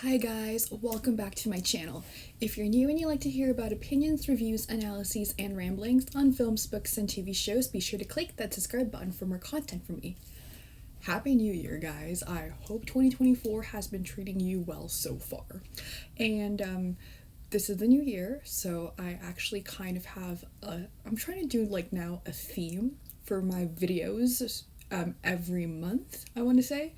Hi guys, welcome back to my channel. If you're new and you like to hear about opinions, reviews, analyses, and ramblings on films, books, and TV shows, be sure to click that subscribe button for more content from me. Happy New Year, guys. I hope 2024 has been treating you well so far. And this is the new year, so I actually kind of have I'm trying to do now a theme for my videos every month, I want to say.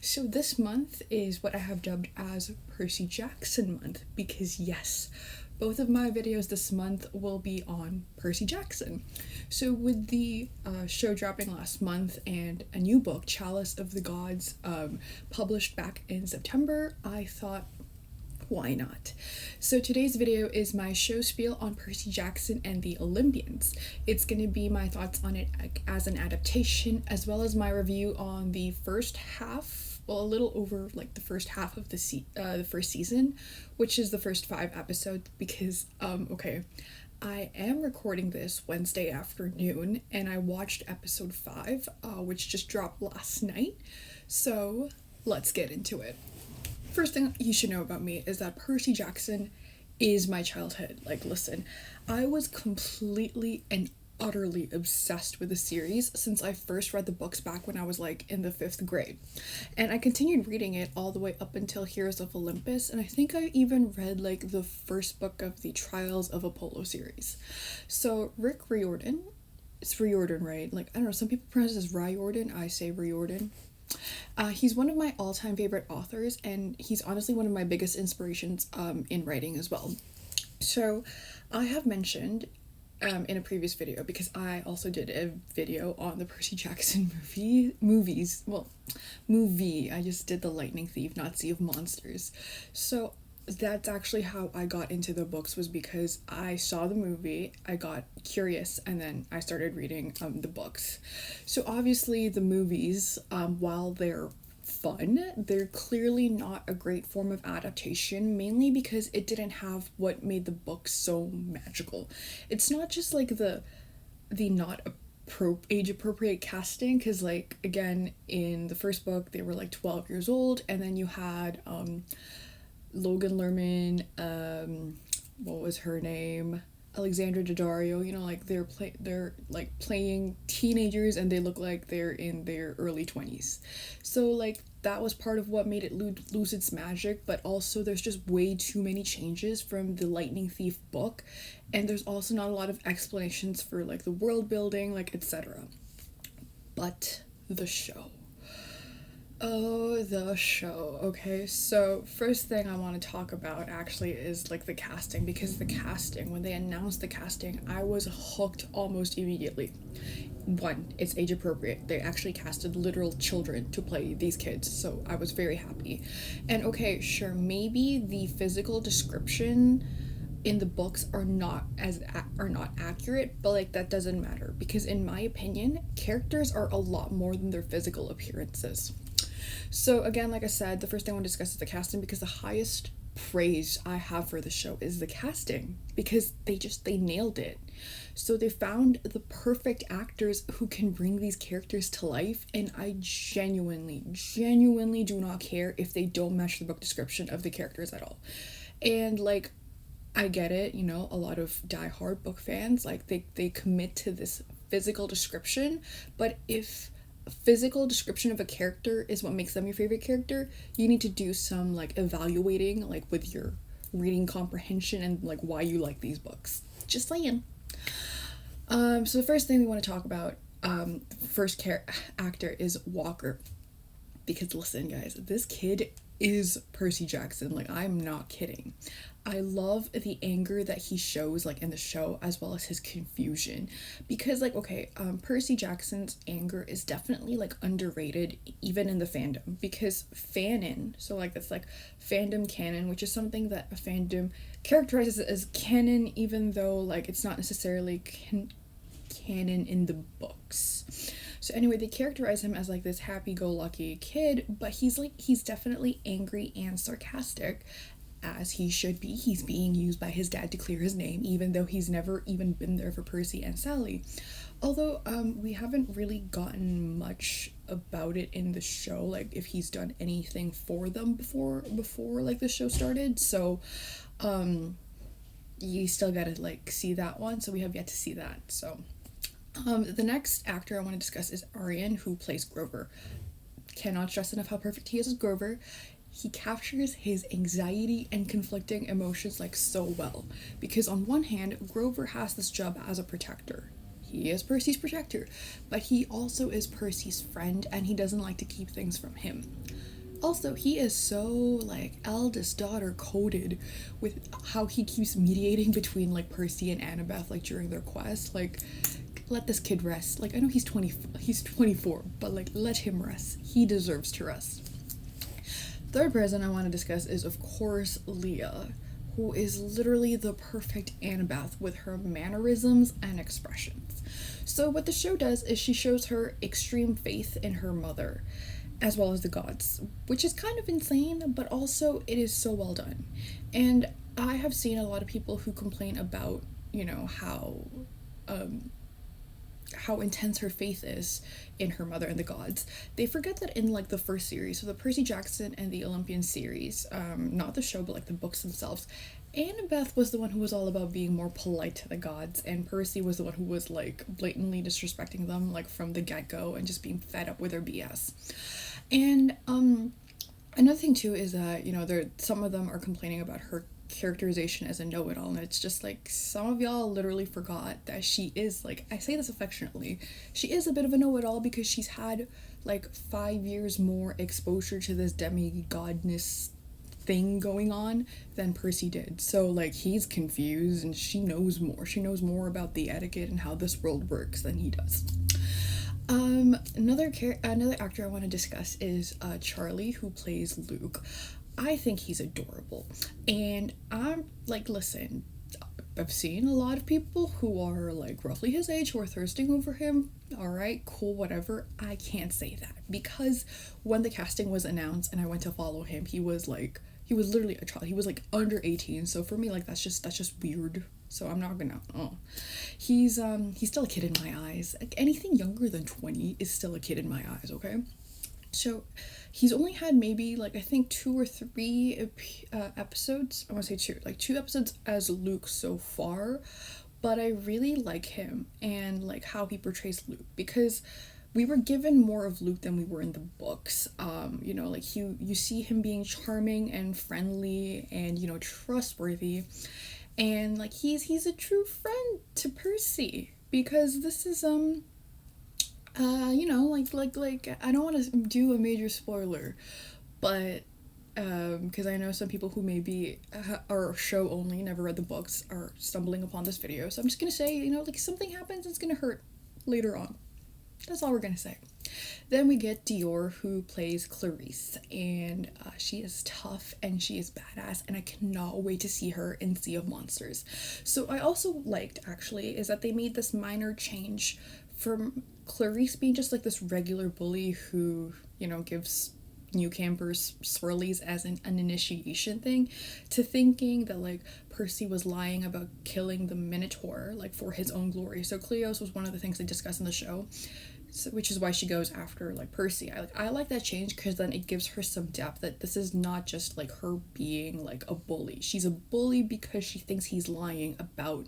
So this month is what I have dubbed as Percy Jackson month because yes, both of my videos this month will be on Percy Jackson. So with the show dropping last month and a new book, Chalice of the Gods, published back in September, I thought, why not? So today's video is my show spiel on Percy Jackson and the Olympians. It's going to be my thoughts on it as an adaptation, as well as my review on the first half, well, a little over the first half of the first season, which is the first 5 episodes, because I am recording this Wednesday afternoon, and I watched episode 5, which just dropped last night. So let's get into it. First thing you should know about me is that Percy Jackson is my childhood. Listen, I was completely and utterly obsessed with the series since I first read the books back when I was in the 5th grade. And I continued reading it all the way up until Heroes of Olympus, and I think I even read the first book of the Trials of Apollo series. So Rick Riordan, it's Riordan, right? I don't know, some people pronounce it as Riordan, I say Riordan. He's one of my all-time favorite authors, and he's honestly one of my biggest inspirations in writing as well. So I have mentioned in a previous video, because I also did a video on the Percy Jackson movie. I just did the Lightning Thief, not Sea of Monsters. So that's actually how I got into the books, was because I saw the movie, I got curious, and then I started reading the books. So obviously the movies, while they're fun, they're clearly not a great form of adaptation, mainly because it didn't have what made the books so magical. It's not just the not age appropriate casting, because again, in the first book they were 12 years old, and then you had Logan Lerman, what was her name? Alexandra Daddario, they're playing teenagers and they look like they're in their early 20s. So that was part of what made it lose its magic, but also there's just way too many changes from the Lightning Thief book, and there's also not a lot of explanations for the world building, etc. But the show. Oh, the show. Okay, so first thing I want to talk about actually is the casting, because the casting, when they announced the casting, I was hooked almost immediately. One, it's age appropriate. They actually casted literal children to play these kids, so I was very happy. And okay, sure, maybe the physical description in the books are not accurate, but that doesn't matter, because in my opinion, characters are a lot more than their physical appearances. So again, like I said, the first thing I want to discuss is the casting, because the highest praise I have for the show is the casting, because they nailed it. So they found the perfect actors who can bring these characters to life, and I genuinely do not care if they don't match the book description of the characters at all. And I get it, a lot of die-hard book fans, they commit to this physical description, but if physical description of a character is what makes them your favorite character, you need to do some evaluating with your reading comprehension and why you like these books. Just saying. So the first thing we want to talk about, the first actor is Walker, because listen guys, this kid is Percy Jackson. I'm not kidding. I love the anger that he shows in the show, as well as his confusion, because Percy Jackson's anger is definitely underrated even in the fandom, because fanon, so that's fandom canon, which is something that a fandom characterizes as canon, even though it's not necessarily canon in the books. So anyway, they characterize him as this happy-go-lucky kid, but he's definitely angry and sarcastic, as he should be. He's being used by his dad to clear his name, even though he's never even been there for Percy and Sally. Although we haven't really gotten much about it in the show, like if he's done anything for them before like the show started. So you still gotta like see that one, so we have yet to see that. So the next actor I want to discuss is Aryan, who plays Grover. Cannot stress enough how perfect he is as Grover. He captures his anxiety and conflicting emotions like so well, because on one hand, Grover has this job as a protector. He is Percy's protector, but he also is Percy's friend, and he doesn't like to keep things from him. Also, he is so like eldest daughter coded with how he keeps mediating between like Percy and Annabeth like during their quest. Like, let this kid rest. Like, I know he's 24, but like let him rest. He deserves to rest. Third person I want to discuss is of course Leah, who is literally the perfect Annabeth with her mannerisms and expressions. So what the show does is she shows her extreme faith in her mother, as well as the gods, which is kind of insane, but also it is so well done. And I have seen a lot of people who complain about, you know, how intense her faith is in her mother and the gods. They forget that in like the first series, so the Percy Jackson and the Olympians series, not the show but like the books themselves, Annabeth was the one who was all about being more polite to the gods, and Percy was the one who was like blatantly disrespecting them like from the get-go and just being fed up with their BS. And another thing too is that, you know, some of them are complaining about her characterization as a know-it-all, and it's just like some of y'all literally forgot that she is, like, I say this affectionately, she is a bit of a know-it-all because she's had like 5 years more exposure to this demigodness thing going on than Percy did. So like he's confused and she knows more about the etiquette and how this world works than he does. Another actor I want to discuss is Charlie, who plays Luke. I think he's adorable, and I'm like, listen, I've seen a lot of people who are like roughly his age who are thirsting over him. All right, cool, whatever. I can't say that because when the casting was announced and I went to follow him, he was literally a child. He was like under 18. So for me, like that's just weird. So I'm not gonna. He's still a kid in my eyes. Like, anything younger than 20 is still a kid in my eyes. Okay. So he's only had maybe like I think 2 or 3 episodes. I want to say 2, like 2 episodes as Luke so far, but I really like him and like how he portrays Luke, because we were given more of Luke than we were in the books. You know, like you see him being charming and friendly and, you know, trustworthy, and like he's a true friend to Percy, because this is you know, like I don't want to do a major spoiler, but because I know some people who maybe are show only, never read the books, are stumbling upon this video, so I'm just gonna say, you know, like something happens, it's gonna hurt later on. That's all we're gonna say. Then we get Dior, who plays Clarice, and she is tough and she is badass, and I cannot wait to see her in Sea of Monsters. So I also liked, actually, is that they made this minor change from Clarice being just like this regular bully who, you know, gives new campers swirlies as an initiation thing, to thinking that like Percy was lying about killing the Minotaur like for his own glory. So Cleos was one of the things they discuss in the show, so, which is why she goes after like Percy. I like that change, because then it gives her some depth that this is not just like her being like a bully. She's a bully because she thinks he's lying about,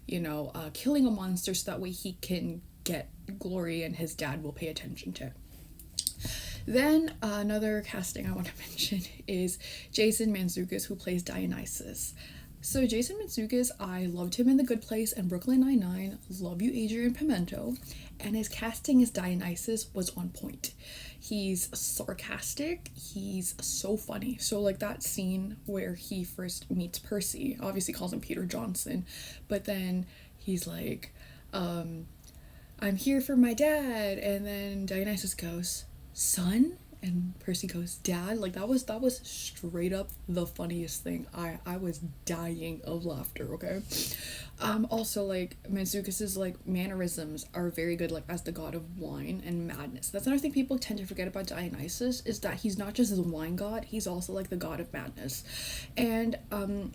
you know, killing a monster so that way he can get glory and his dad will pay attention to. Then another casting I want to mention is Jason Mantzoukas, who plays Dionysus. So Jason Mantzoukas, I loved him in The Good Place and Brooklyn Nine-Nine. Love you, Adrian Pimento. And his casting as Dionysus was on point. He's sarcastic. He's so funny. So like that scene where he first meets Percy, obviously calls him Peter Johnson, but then he's like, I'm here for my dad. And then Dionysus goes, son? and Percy goes, Dad? Like, that was straight up the funniest thing. I was dying of laughter, okay? Also, like, Manzukis's, like, mannerisms are very good, like, as the god of wine and madness. That's another thing people tend to forget about Dionysus, is that he's not just the wine god, he's also, like, the god of madness. And,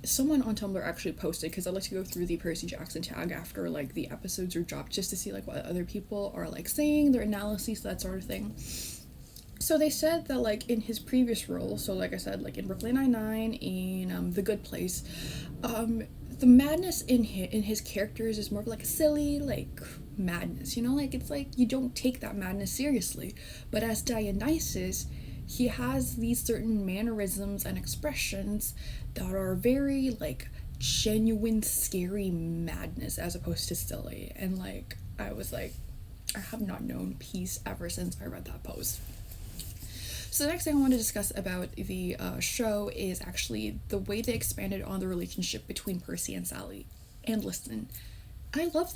someone on Tumblr actually posted, because I like to go through the Percy Jackson tag after, like, the episodes are dropped, just to see, like, what other people are, like, saying, their analyses, that sort of thing. So they said that, like, in his previous role, so like I said, like in Brooklyn Nine-Nine, in The Good Place, the madness in his characters is more of like a silly, like, madness, you know, like, it's like you don't take that madness seriously. But as Dionysus, he has these certain mannerisms and expressions that are very, like, genuine, scary madness as opposed to silly. And, like, I was like, I have not known peace ever since I read that post. So the next thing I want to discuss about the show is actually the way they expanded on the relationship between Percy and Sally. And listen, I love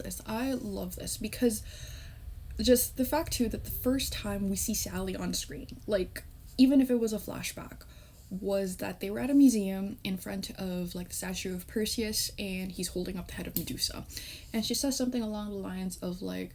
this because just the fact too that the first time we see Sally on screen, like, even if it was a flashback, was that they were at a museum in front of, like, the statue of Perseus, and he's holding up the head of Medusa, and she says something along the lines of, like,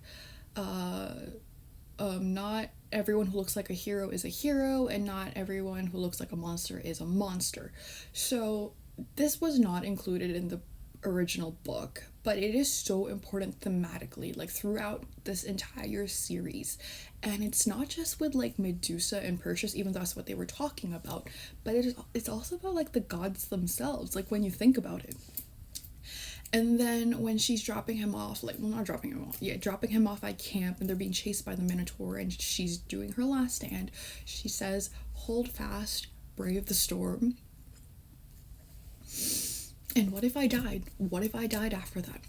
not everyone who looks like a hero is a hero, and not everyone who looks like a monster is a monster. So this was not included in the original book, but it is so important thematically, like, throughout this entire series. And it's not just with, like, Medusa and Perseus, even though that's what they were talking about, but it's also about, like, the gods themselves, like, when you think about it. And then when she's dropping him off, like, well, not dropping him off, yeah, dropping him off at camp, and they're being chased by the Minotaur, and she's doing her last stand, she says, "Hold fast, brave the storm." And what if I died? What if I died after that?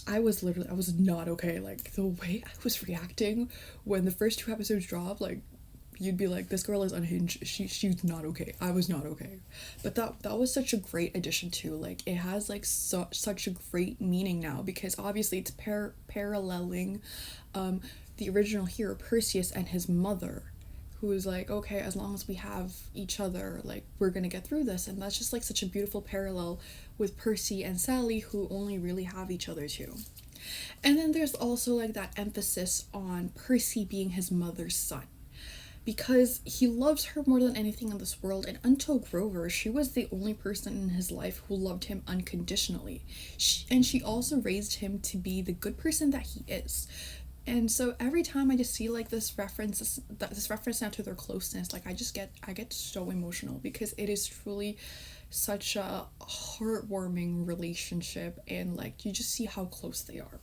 I was not okay. Like, the way I was reacting when the first 2 episodes dropped, like, you'd be like, this girl is unhinged, she's not okay. I was not okay. But that was such a great addition too. Like, it has, like, such a great meaning now, because obviously it's paralleling the original hero Perseus and his mother, who is like, okay, as long as we have each other, like, we're gonna get through this. And that's just, like, such a beautiful parallel with Percy and Sally, who only really have each other too. And then there's also, like, that emphasis on Percy being his mother's son, because he loves her more than anything in this world, and until Grover, she was the only person in his life who loved him unconditionally. She also raised him to be the good person that he is. And so every time I just see, like, this reference now to their closeness, like, I get so emotional, because it is truly such a heartwarming relationship, and, like, you just see how close they are.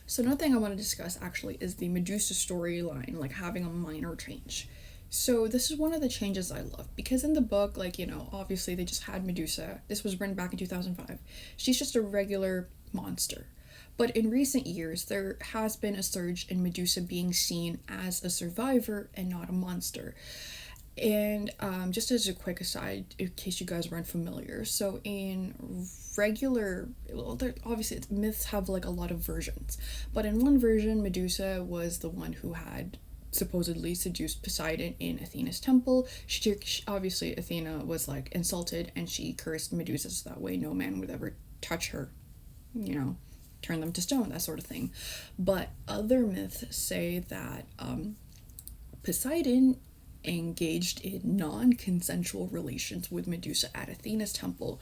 So another thing I want to discuss actually is the Medusa storyline, like, having a minor change. So this is one of the changes I love, because in the book, like, you know, obviously they just had Medusa. This was written back in 2005. She's just a regular monster. But in recent years, there has been a surge in Medusa being seen as a survivor and not a monster. And just as a quick aside, in case you guys weren't familiar, so in regular, well, obviously myths have, like, a lot of versions, but in one version, Medusa was the one who had supposedly seduced Poseidon in Athena's temple. She obviously, Athena was, like, insulted, and she cursed Medusa so that way no man would ever touch her, you know, turn them to stone, that sort of thing. But other myths say that Poseidon engaged in non-consensual relations with Medusa at Athena's temple,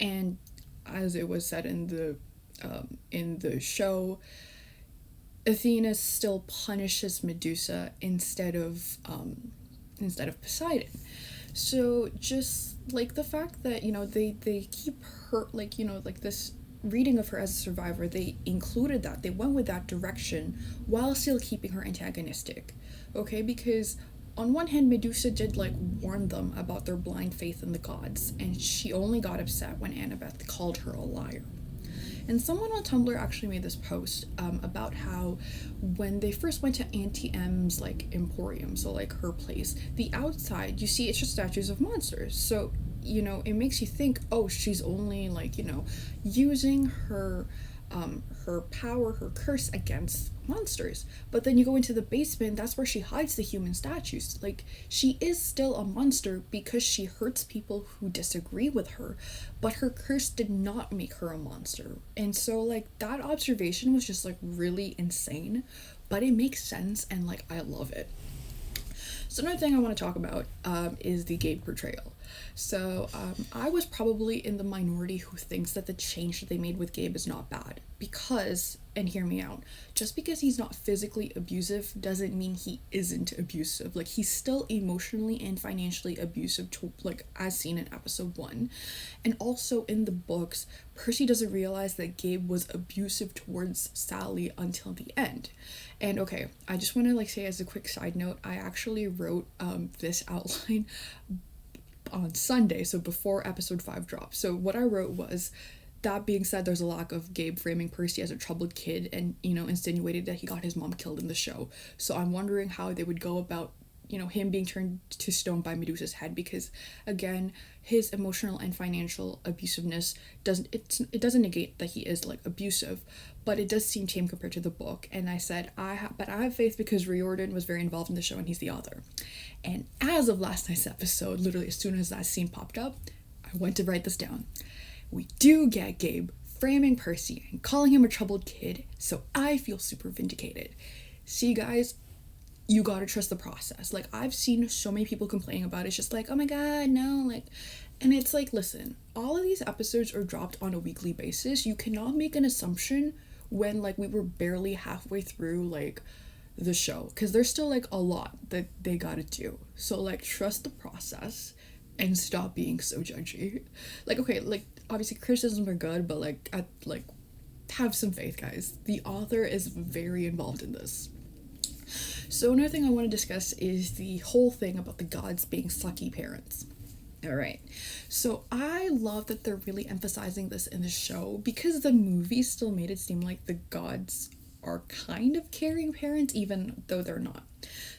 and as it was said in the show, Athena still punishes Medusa instead of Poseidon. So just, like, the fact that, you know, they keep her, like, you know, like, this reading of her as a survivor, they included that, they went with that direction while still keeping her antagonistic, okay? Because on one hand, Medusa did, like, warn them about their blind faith in the gods, and she only got upset when Annabeth called her a liar. And someone on Tumblr actually made this post about how when they first went to Auntie M's, like, emporium, so, like, her place, the outside, you see it's just statues of monsters. So, you know, it makes you think, oh, she's only, like, you know, using her her power, her curse against monsters. But then you go into the basement, that's where she hides the human statues. Like, she is still a monster because she hurts people who disagree with her, but her curse did not make her a monster. And so, like, that observation was just, like, really insane, but it makes sense, and, like, I love it. So another thing I want to talk about is the Gabe portrayal. So I was probably in the minority who thinks that the change that they made with Gabe is not bad because, and hear me out, just because he's not physically abusive doesn't mean he isn't abusive. Like, he's still emotionally and financially abusive to, like, as seen in episode 1. And also in the books, Percy doesn't realize that Gabe was abusive towards Sally until the end. And okay, I just want to, like, say as a quick side note, I actually wrote this outline on Sunday, so before episode 5 dropped. So what I wrote was, that being said, there's a lack of Gabe framing Percy as a troubled kid and, you know, insinuated that he got his mom killed in the show. So I'm wondering how they would go about, you know, him being turned to stone by Medusa's head, because again, his emotional and financial abusiveness doesn't negate that he is, like, abusive, but it does seem tame compared to the book. And I said, but I have faith because Riordan was very involved in the show and he's the author. And as of last night's episode, literally as soon as that scene popped up, I went to write this down. We do get Gabe framing Percy and calling him a troubled kid, so I feel super vindicated. See, guys, you gotta trust the process. Like, I've seen so many people complaining about it. It's just like, oh my god, no, like, and it's like, listen, all of these episodes are dropped on a weekly basis. You cannot make an assumption when, like, we were barely halfway through, like, the show, because there's still, like, a lot that they gotta do. So, like, trust the process and stop being so judgy. Like, okay, like, obviously criticisms are good, but, like, have some faith, guys. The author is very involved in this. So another thing I want to discuss is the whole thing about the gods being sucky parents. Alright, so I love that they're really emphasizing this in the show, because the movie still made it seem like the gods are kind of caring parents, even though they're not.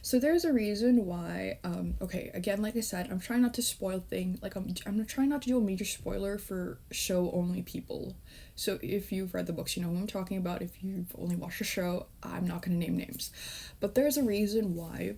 So there's a reason why, okay, again, like I said, I'm trying not to spoil things, like, I'm trying not to do a major spoiler for show-only people. So if you've read the books, you know what I'm talking about. If you've only watched the show, I'm not going to name names. But there's a reason why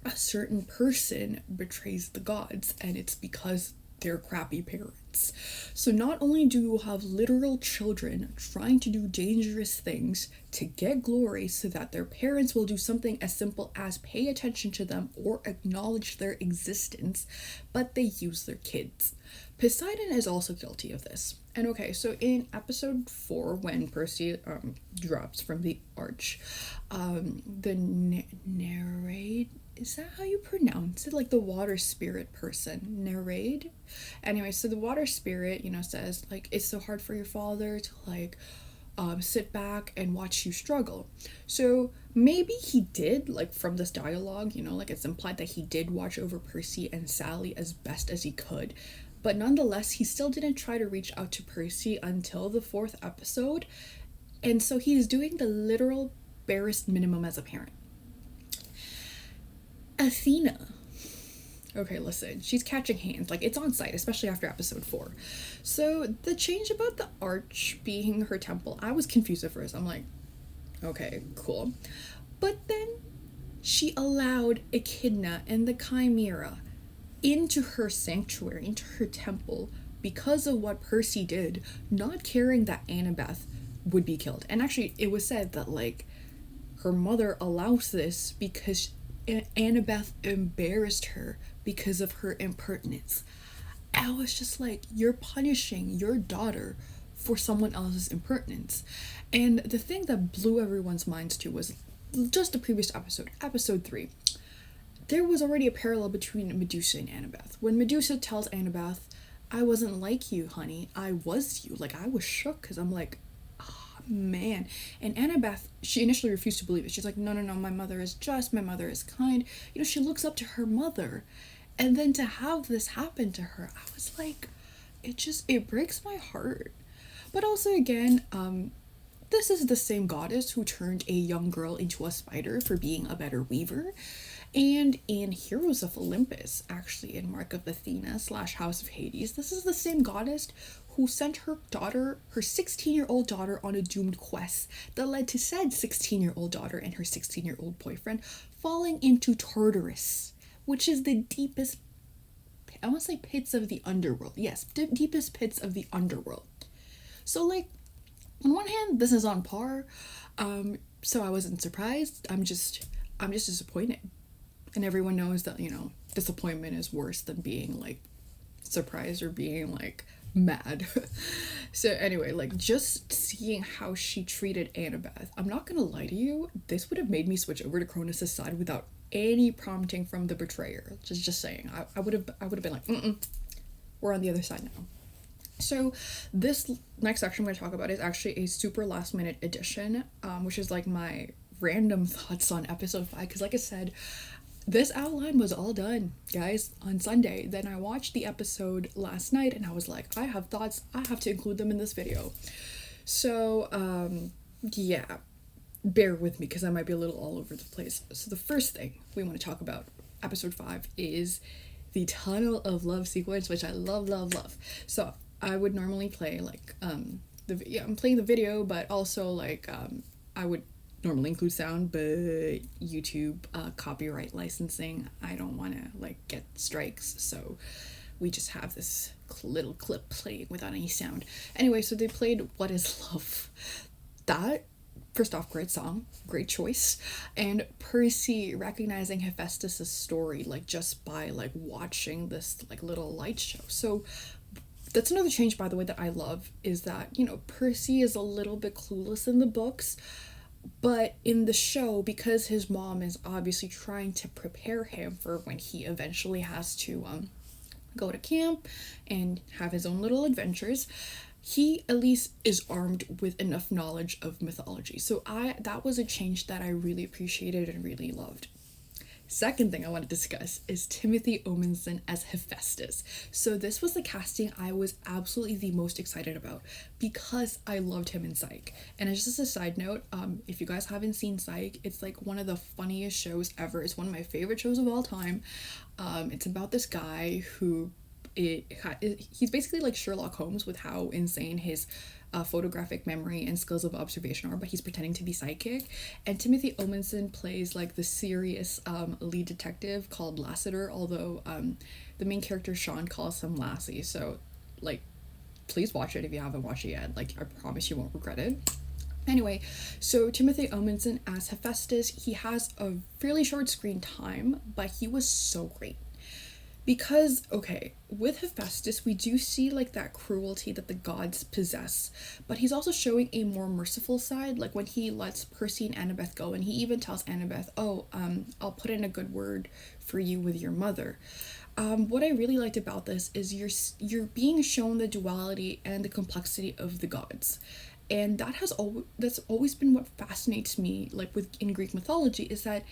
a certain person betrays the gods, and it's because they're crappy parents. So not only do you have literal children trying to do dangerous things to get glory so that their parents will do something as simple as pay attention to them or acknowledge their existence, but they use their kids. Poseidon is also guilty of this. And okay, so in episode 4, when Percy drops from the arch, the narrate, is that how you pronounce it? Like, the water spirit person, narrate? Anyway, so the water spirit, you know, says, like, it's so hard for your father to, like, sit back and watch you struggle. So maybe he did, like, from this dialogue, you know, like, it's implied that he did watch over Percy and Sally as best as he could. But nonetheless, he still didn't try to reach out to Percy until the 4th episode. And so he's doing the literal barest minimum as a parent. Athena. Okay, listen, she's catching hands. Like, it's on site, especially after episode 4. So the change about the arch being her temple, I was confused at first. I'm like, okay, cool. But then she allowed Echidna and the Chimera into her sanctuary, into her temple, because of what Percy did, not caring that Annabeth would be killed. And actually, it was said that, like, her mother allows this because Annabeth embarrassed her because of her impertinence. I was just like, you're punishing your daughter for someone else's impertinence. And the thing that blew everyone's minds too was just the previous episode, episode 3. There was already a parallel between Medusa and Annabeth. When Medusa tells Annabeth, I wasn't like you, honey, I was you. Like, I was shook because I'm like, oh, man. And Annabeth, she initially refused to believe it. She's like, no, my mother is just, my mother is kind. You know, she looks up to her mother. And then to have this happen to her, I was like, it breaks my heart. But also, again, this is the same goddess who turned a young girl into a spider for being a better weaver. And in Heroes of Olympus, actually in Mark of Athena / House of Hades, this is the same goddess who sent her daughter, her 16-year-old daughter, on a doomed quest that led to said 16-year-old daughter and her 16-year-old boyfriend falling into Tartarus, which is the deepest, I want to say pits of the underworld. Yes, deepest pits of the underworld. So, like, on one hand, this is on par. So I wasn't surprised. I'm just disappointed. And everyone knows that, disappointment is worse than being, like, surprised or being, like, mad. So anyway, like, just seeing how she treated Annabeth, I'm not gonna lie to you, this would have made me switch over to Cronus' side without any prompting from the betrayer. Just saying. I would have been like, we're on the other side now. So this next section I'm going to talk about is actually a super last minute addition, which is like my random thoughts on episode 5, because like I said, this outline was all done, guys, on Sunday. Then I watched the episode last night and I was like, I have thoughts, I have to include them in this video. So yeah, bear with me because I might be a little all over the place. So the first thing we want to talk about episode 5 is the Tunnel of Love sequence, which I love. So I would normally play like I'm playing the video, but also like I would normally include sound, but YouTube copyright licensing, I don't want to like get strikes, so we just have this little clip playing without any sound. Anyway, so they played What Is Love. That, first off, great song, great choice. And Percy recognizing Hephaestus' story, like, just by like watching this like little light show. So that's another change, by the way, that I love, is that, Percy is a little bit clueless in the books, but in the show, because his mom is obviously trying to prepare him for when he eventually has to go to camp and have his own little adventures, he at least is armed with enough knowledge of mythology. So that was a change that I really appreciated and really loved. Second thing I want to discuss is Timothy Omenson as Hephaestus. So this was the casting I was absolutely the most excited about because I loved him in Psych. And just as a side note, if you guys haven't seen Psych, it's like one of the funniest shows ever. It's one of my favorite shows of all time. It's about this guy who he's basically like Sherlock Holmes with how insane his photographic memory and skills of observation are, but he's pretending to be psychic. And Timothy Omenson plays like the serious lead detective called Lassiter, although the main character Sean calls him Lassie. So like, please watch it if you haven't watched it yet. Like, I promise you won't regret it. Anyway, so Timothy Omenson as Hephaestus, he has a fairly short screen time, but he was so great. Because, okay, with Hephaestus, we do see, like, that cruelty that the gods possess, but he's also showing a more merciful side, like when he lets Percy and Annabeth go, and he even tells Annabeth, I'll put in a good word for you with your mother. What I really liked about this is you're being shown the duality and the complexity of the gods. And that's always been what fascinates me, like, in Greek mythology, is that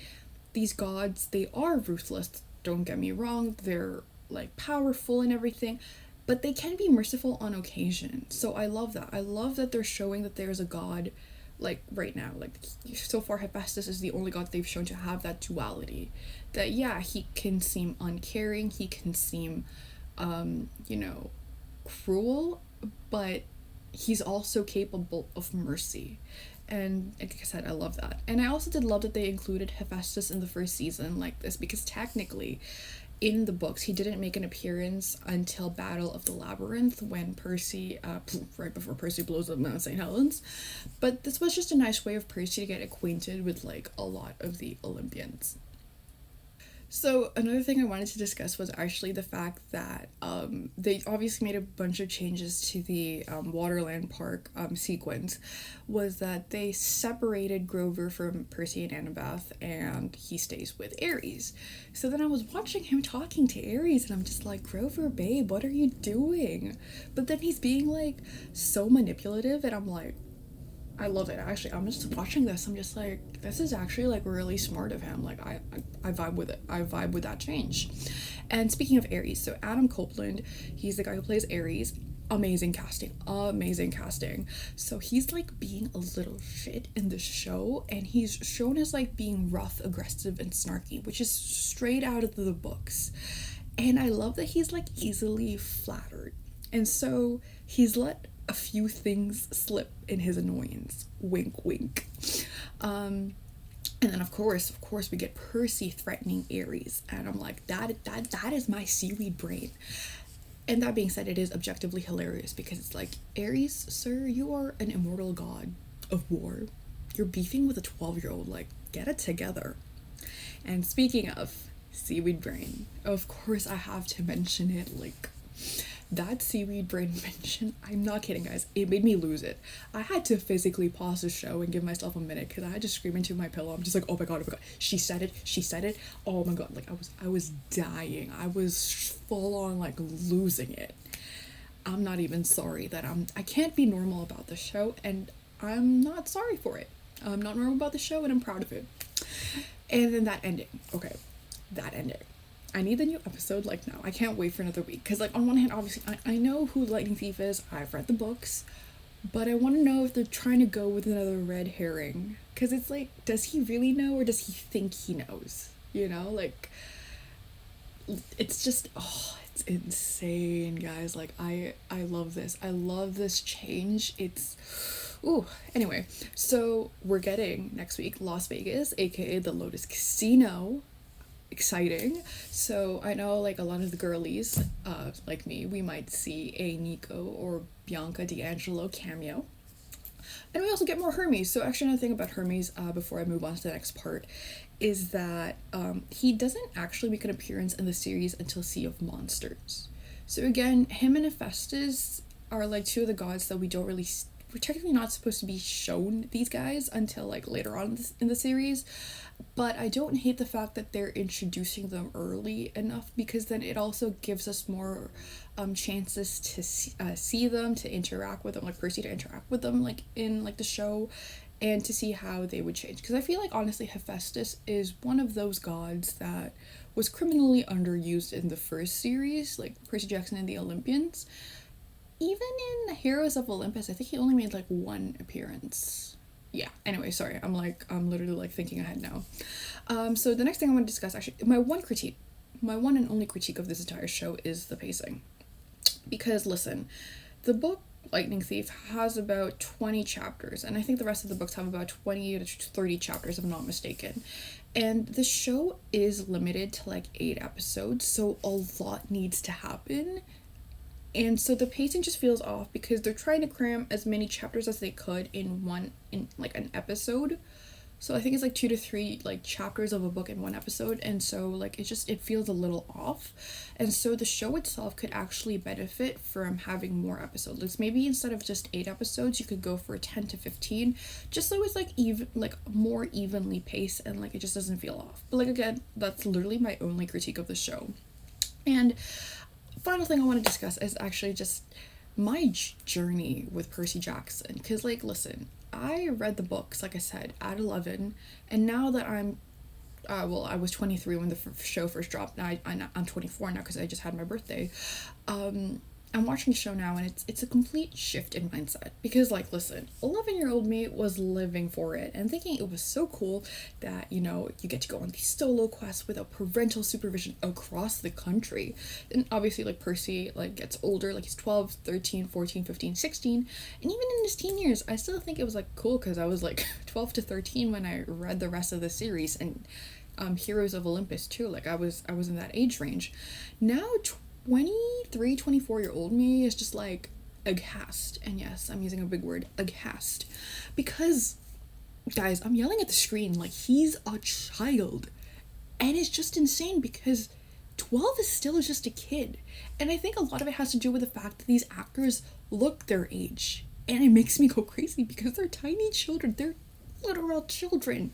these gods, they are ruthless. Don't get me wrong, they're like powerful and everything, but they can be merciful on occasion. So I love that. I love that they're showing that there's a god, like right now, like so far Hephaestus is the only god they've shown to have that duality. That yeah, he can seem uncaring, he can seem cruel, but he's also capable of mercy. And like I said, I love that. And I also did love that they included Hephaestus in the first season like this, because technically in the books he didn't make an appearance until Battle of the Labyrinth, when Percy right before Percy blows up Mount St. Helens. But this was just a nice way of Percy to get acquainted with like a lot of the Olympians. So another thing I wanted to discuss was actually the fact that they obviously made a bunch of changes to the Waterland Park sequence, was that they separated Grover from Percy and Annabeth, and he stays with Ares. So then I was watching him talking to Ares, and I'm just like, Grover, babe, what are you doing? But then he's being like so manipulative, and I'm like, I love it. Actually, I'm just watching this, I'm just like, this is actually like really smart of him. Like I vibe with it. I vibe with that change. And speaking of Ares, so Adam Copeland, he's the guy who plays Ares. amazing casting, amazing casting. So he's like being a little shit in the show, and he's shown as like being rough, aggressive, and snarky, which is straight out of the books. And I love that he's like easily flattered, and so he's let a few things slip in his annoyance. Wink, wink. And then of course we get Percy threatening Ares, and I'm like, that is my seaweed brain. And that being said, it is objectively hilarious because it's like, Ares, sir, you are an immortal god of war. You're beefing with a 12-year-old, like, get it together. And speaking of seaweed brain, of course I have to mention it, like, that seaweed brain mention, I'm not kidding, guys, it made me lose it. I had to physically pause the show and give myself a minute because I had to scream into my pillow. I'm just like, oh my god, she said it, oh my god, like I was dying. I was full on like losing it. I'm not even sorry that I can't be normal about the show, and I'm not sorry for it. I'm not normal about the show, and I'm proud of it. And then that ending, I need the new episode like now. I can't wait for another week because, like, on one hand, obviously I know who Lightning Thief is. I've read the books, but I want to know if they're trying to go with another red herring, because it's like, does he really know or does he think he knows? You know, like, it's just, oh, it's insane, guys. Like, I love this. I love this change. It's, ooh. Anyway, so we're getting next week Las Vegas, aka the Lotus Casino. Exciting. So I know, like, a lot of the girlies, like me, we might see a Nico or Bianca D'Angelo cameo. And we also get more Hermes. So actually, another thing about Hermes, before I move on to the next part, is that he doesn't actually make an appearance in the series until Sea of Monsters. So again, him and Hephaestus are like two of the gods that we don't really we're technically not supposed to be shown these guys until like later on in the series, but I don't hate the fact that they're introducing them early enough, because then it also gives us more chances to see them, to interact with them, like Percy to interact with them like in like the show, and to see how they would change. Because I feel like honestly Hephaestus is one of those gods that was criminally underused in the first series, like Percy Jackson and the Olympians. Even in Heroes of Olympus, I think he only made like one appearance. Yeah, anyway, sorry, I'm literally like thinking ahead now. So the next thing I want to discuss, actually, my one and only critique of this entire show is the pacing. Because listen, the book Lightning Thief has about 20 chapters, and I think the rest of the books have about 20 to 30 chapters if I'm not mistaken. And the show is limited to like 8 episodes, so a lot needs to happen. And so the pacing just feels off because they're trying to cram as many chapters as they could in like an episode. So I think it's like 2 to 3 like chapters of a book in one episode, and so like it feels a little off. And so the show itself could actually benefit from having more episodes. Like maybe instead of just 8 episodes, you could go for 10 to 15, just so it's like even like more evenly paced and like it just doesn't feel off. But like again, that's literally my only critique of the show. And final thing I want to discuss is actually just my journey with Percy Jackson. Because, like, listen, I read the books, like I said, at 11, and now that I'm, I was 23 when the show first dropped, now I'm 24 now because I just had my birthday. I'm watching the show now, and it's a complete shift in mindset. Because, like, listen, 11-year-old me was living for it and thinking it was so cool that, you know, you get to go on these solo quests without parental supervision across the country. And obviously, like, Percy, like, gets older, like, he's 12, 13, 14, 15, 16, and even in his teen years, I still think it was, like, cool because I was, like, 12 to 13 when I read the rest of the series, and Heroes of Olympus, too. Like, I was in that age range. Now, 23, 24-year-old me is just like aghast. And yes, I'm using a big word, aghast. Because, guys, I'm yelling at the screen like he's a child. And it's just insane because 12 is still just a kid. And I think a lot of it has to do with the fact that these actors look their age. And it makes me go crazy because they're tiny children. They're literal children.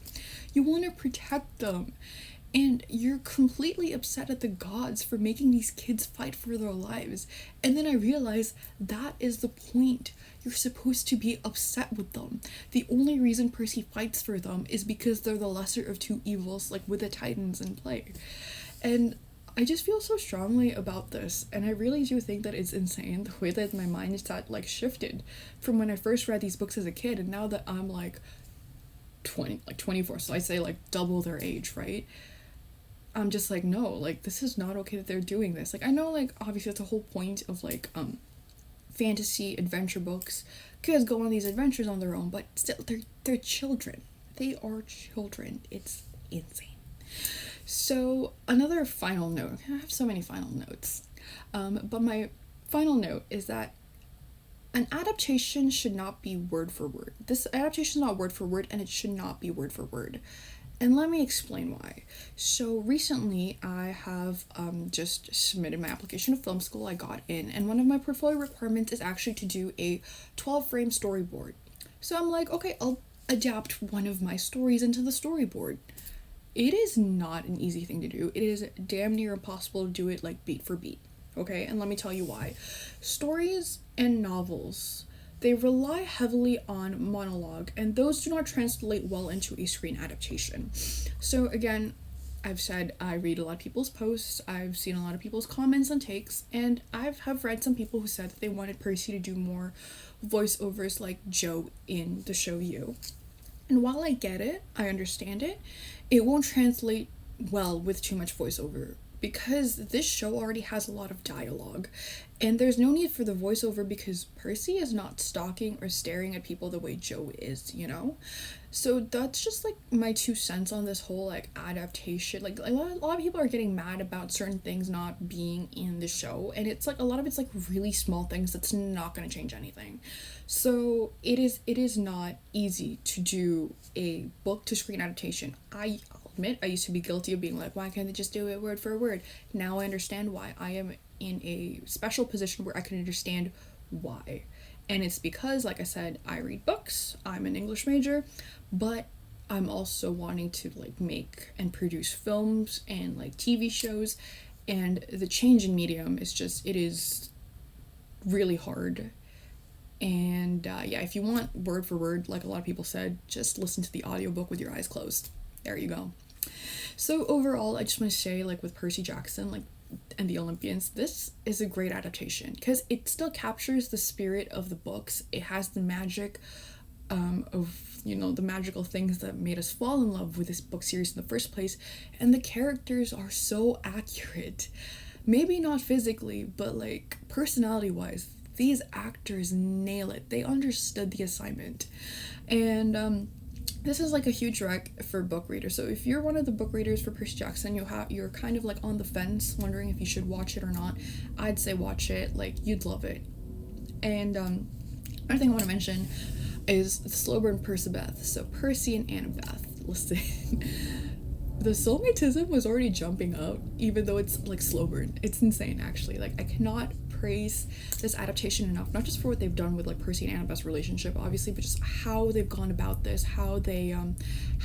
You want to protect them. And you're completely upset at the gods for making these kids fight for their lives. And then I realize that is the point. You're supposed to be upset with them. The only reason Percy fights for them is because they're the lesser of two evils, like with the Titans in play. And I just feel so strongly about this, and I really do think that it's insane the way that my mind is that like shifted from when I first read these books as a kid, and now that I'm like 24, so I say like double their age, right? I'm just like, no, like this is not okay that they're doing this. Like I know, like obviously that's the whole point of like fantasy adventure books. Kids go on these adventures on their own, but still they're children. They are children. It's insane. So another final note. I have so many final notes. But my final note is that an adaptation should not be word for word. This adaptation is not word for word, and it should not be word for word. And let me explain why. So recently, I have just submitted my application to film school. I got in, and one of my portfolio requirements is actually to do a 12-frame storyboard. So I'm like, okay, I'll adapt one of my stories into the storyboard. It is not an easy thing to do. It is damn near impossible to do it like beat for beat. Okay, and let me tell you why. Stories and novels, they rely heavily on monologue, and those do not translate well into a screen adaptation. So again, I've said I read a lot of people's posts, I've seen a lot of people's comments and takes, and have read some people who said that they wanted Percy to do more voiceovers like Joe in the show You. And while I get it, I understand it, it won't translate well with too much voiceover, because this show already has a lot of dialogue, and there's no need for the voiceover because Percy is not stalking or staring at people the way Joe is, you know? So that's just like my 2 cents on this whole like adaptation. Like a lot of people are getting mad about certain things not being in the show, and it's like a lot of it's like really small things that's not going to change anything. So it is not easy to do a book to screen adaptation. I'll admit I used to be guilty of being like, why can't they just do it word for word? Now I understand why. I am in a special position where I can understand why. And it's because, like I said, I read books, I'm an English major, but I'm also wanting to like make and produce films and like TV shows, and the change in medium is just, it is really hard. And yeah, if you want word for word, like a lot of people said, just listen to the audiobook with your eyes closed. There you go. So overall, I just want to say, like with Percy Jackson, like, and the Olympians, this is a great adaptation because it still captures the spirit of the books. It has the magic of, you know, the magical things that made us fall in love with this book series in the first place, and the characters are so accurate. Maybe not physically, but like personality wise, these actors nail it. They understood the assignment. And this is like a huge rec for book readers. So if you're one of the book readers for Percy Jackson, you're kind of like on the fence, wondering if you should watch it or not, I'd say watch it. Like, you'd love it. And another thing I want to mention is the slow burn Percabeth. So Percy and Annabeth. Listen, the soulmatism was already jumping up, even though it's like slow burn. It's insane, actually. Like, I cannot praise this adaptation enough, not just for what they've done with like Percy and Annabeth's relationship, obviously, but just how they've gone about this, how they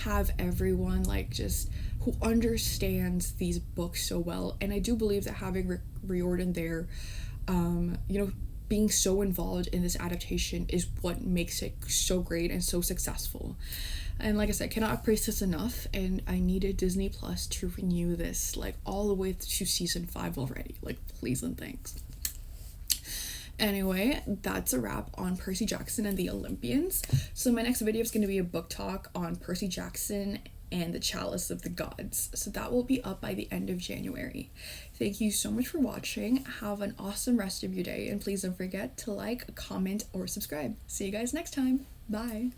have everyone like just who understands these books so well. And I do believe that having Riordan there, you know, being so involved in this adaptation is what makes it so great and so successful. And like I said, I cannot praise this enough, and I needed Disney Plus to renew this like all the way to season 5 already. Like, please and thanks. Anyway, that's a wrap on Percy Jackson and the Olympians. So my next video is going to be a book talk on Percy Jackson and the Chalice of the Gods. So that will be up by the end of January. Thank you so much for watching. Have an awesome rest of your day, and please don't forget to like, comment, or subscribe. See you guys next time. Bye.